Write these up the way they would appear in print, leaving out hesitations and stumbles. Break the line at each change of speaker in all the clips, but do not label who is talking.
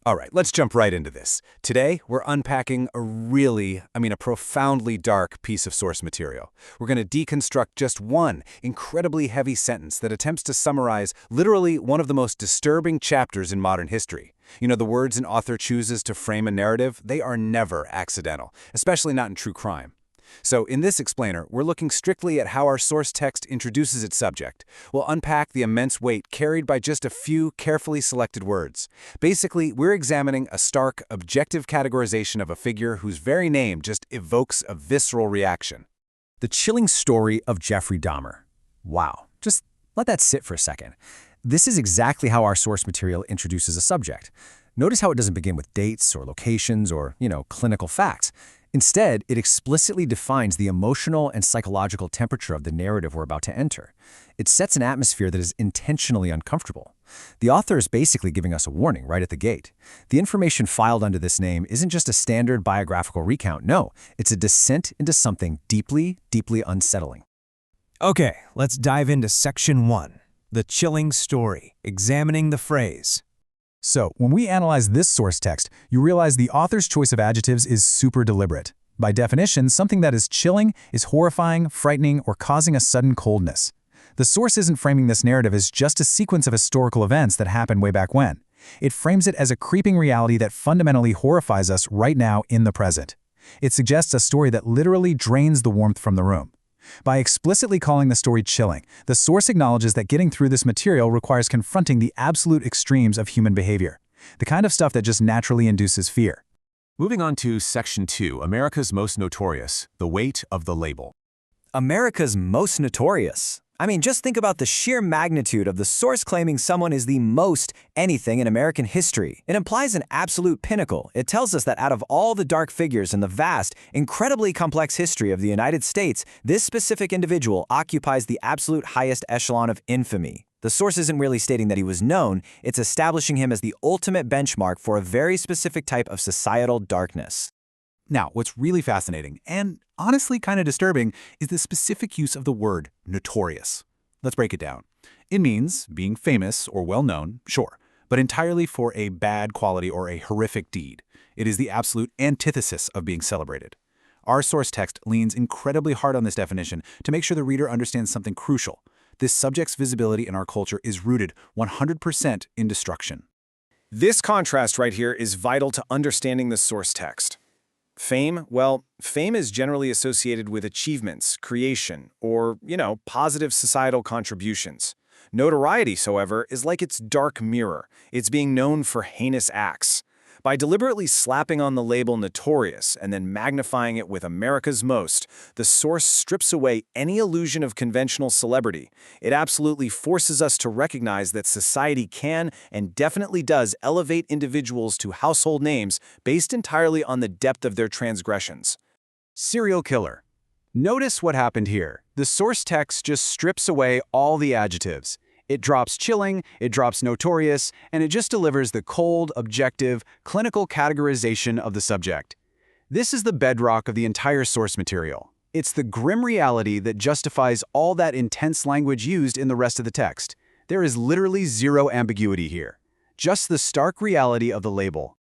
All right, let's jump right into this. Today, we're unpacking a profoundly dark piece of source material. We're going to deconstruct just one incredibly heavy sentence that attempts to summarize literally one of the most disturbing chapters in modern history. You know, the words an author chooses to frame a narrative, they are never accidental, especially not in true crime. So in this explainer, we're looking strictly at how our source text introduces its subject. We'll unpack the immense weight carried by just a few carefully selected words. Basically, we're examining a stark, objective categorization of a figure whose very name just evokes a visceral reaction.
The chilling story of Jeffrey Dahmer. Wow, just let that sit for a second. This is exactly how our source material introduces a subject. Notice how it doesn't begin with dates or locations or, clinical facts. Instead, it explicitly defines the emotional and psychological temperature of the narrative we're about to enter. It sets an atmosphere that is intentionally uncomfortable. The author is basically giving us a warning right at the gate. The information filed under this name isn't just a standard biographical recount. No, it's a descent into something deeply, deeply unsettling.
Okay, let's dive into Section 1, the chilling story, examining the phrase.
So, when we analyze this source text, you realize the author's choice of adjectives is super deliberate. By definition, something that is chilling is horrifying, frightening, or causing a sudden coldness. The source isn't framing this narrative as just a sequence of historical events that happened way back when. It frames it as a creeping reality that fundamentally horrifies us right now in the present. It suggests a story that literally drains the warmth from the room. By explicitly calling the story chilling, the source acknowledges that getting through this material requires confronting the absolute extremes of human behavior, the kind of stuff that just naturally induces fear.
Moving on to Section 2, America's Most Notorious, the weight of the label.
America's most notorious. Just think about the sheer magnitude of the source claiming someone is the most anything in American history. It implies an absolute pinnacle. It tells us that out of all the dark figures in the vast, incredibly complex history of the United States, this specific individual occupies the absolute highest echelon of infamy. The source isn't really stating that he was known, it's establishing him as the ultimate benchmark for a very specific type of societal darkness.
Now, what's really fascinating, and honestly kind of disturbing, is the specific use of the word notorious. Let's break it down. It means being famous or well-known, sure, but entirely for a bad quality or a horrific deed. It is the absolute antithesis of being celebrated. Our source text leans incredibly hard on this definition to make sure the reader understands something crucial. This subject's visibility in our culture is rooted 100% in destruction.
This contrast right here is vital to understanding the source text. Fame? Well, fame is generally associated with achievements, creation, or, positive societal contributions. Notoriety, however, is like its dark mirror. It's being known for heinous acts. By deliberately slapping on the label Notorious and then magnifying it with America's Most, the source strips away any illusion of conventional celebrity. It absolutely forces us to recognize that society can and definitely does elevate individuals to household names based entirely on the depth of their transgressions.
Serial killer. Notice what happened here. The source text just strips away all the adjectives. It drops chilling, it drops notorious, and it just delivers the cold, objective, clinical categorization of the subject. This is the bedrock of the entire source material. It's the grim reality that justifies all that intense language used in the rest of the text. There is literally zero ambiguity here. Just the stark reality of the label.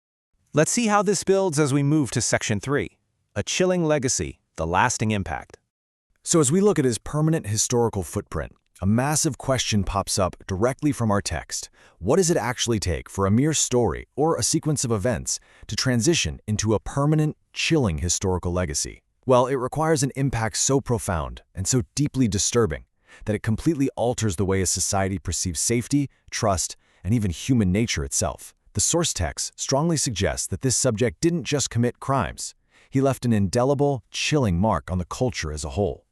Let's see how this builds as we move to Section 3, a chilling legacy, the lasting impact.
So as we look at his permanent historical footprint, a massive question pops up directly from our text. What does it actually take for a mere story or a sequence of events to transition into a permanent, chilling historical legacy? Well, it requires an impact so profound and so deeply disturbing that it completely alters the way a society perceives safety, trust, and even human nature itself. The source text strongly suggests that this subject didn't just commit crimes. He left an indelible, chilling mark on the culture as a whole.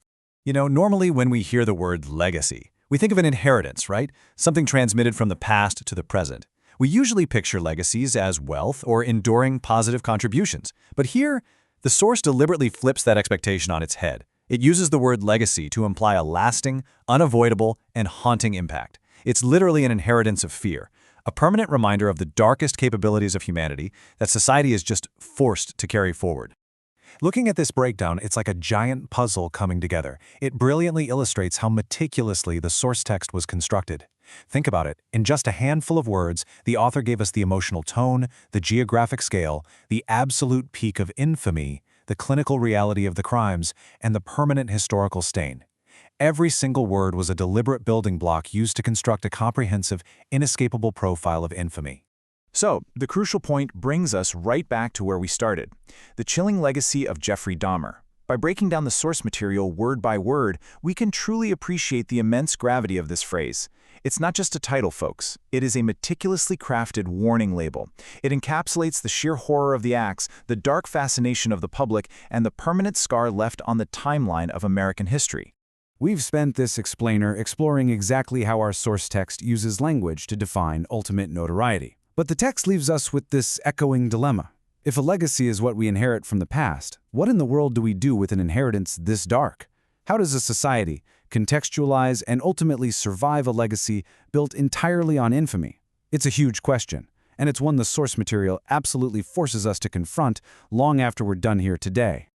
Normally when we hear the word legacy, we think of an inheritance, right? Something transmitted from the past to the present. We usually picture legacies as wealth or enduring positive contributions. But here, the source deliberately flips that expectation on its head. It uses the word legacy to imply a lasting, unavoidable, and haunting impact. It's literally an inheritance of fear, a permanent reminder of the darkest capabilities of humanity that society is just forced to carry forward. Looking at this breakdown, it's like a giant puzzle coming together. It brilliantly illustrates how meticulously the source text was constructed.
Think about it. In just a handful of words, the author gave us the emotional tone, the geographic scale, the absolute peak of infamy, the clinical reality of the crimes, and the permanent historical stain. Every single word was a deliberate building block used to construct a comprehensive, inescapable profile of infamy.
So, the crucial point brings us right back to where we started, the chilling legacy of Jeffrey Dahmer. By breaking down the source material word by word, we can truly appreciate the immense gravity of this phrase. It's not just a title, folks. It is a meticulously crafted warning label. It encapsulates the sheer horror of the acts, the dark fascination of the public, and the permanent scar left on the timeline of American history.
We've spent this explainer exploring exactly how our source text uses language to define ultimate notoriety. But the text leaves us with this echoing dilemma. If a legacy is what we inherit from the past, what in the world do we do with an inheritance this dark? How does a society contextualize and ultimately survive a legacy built entirely on infamy? It's a huge question, and it's one the source material absolutely forces us to confront long after we're done here today.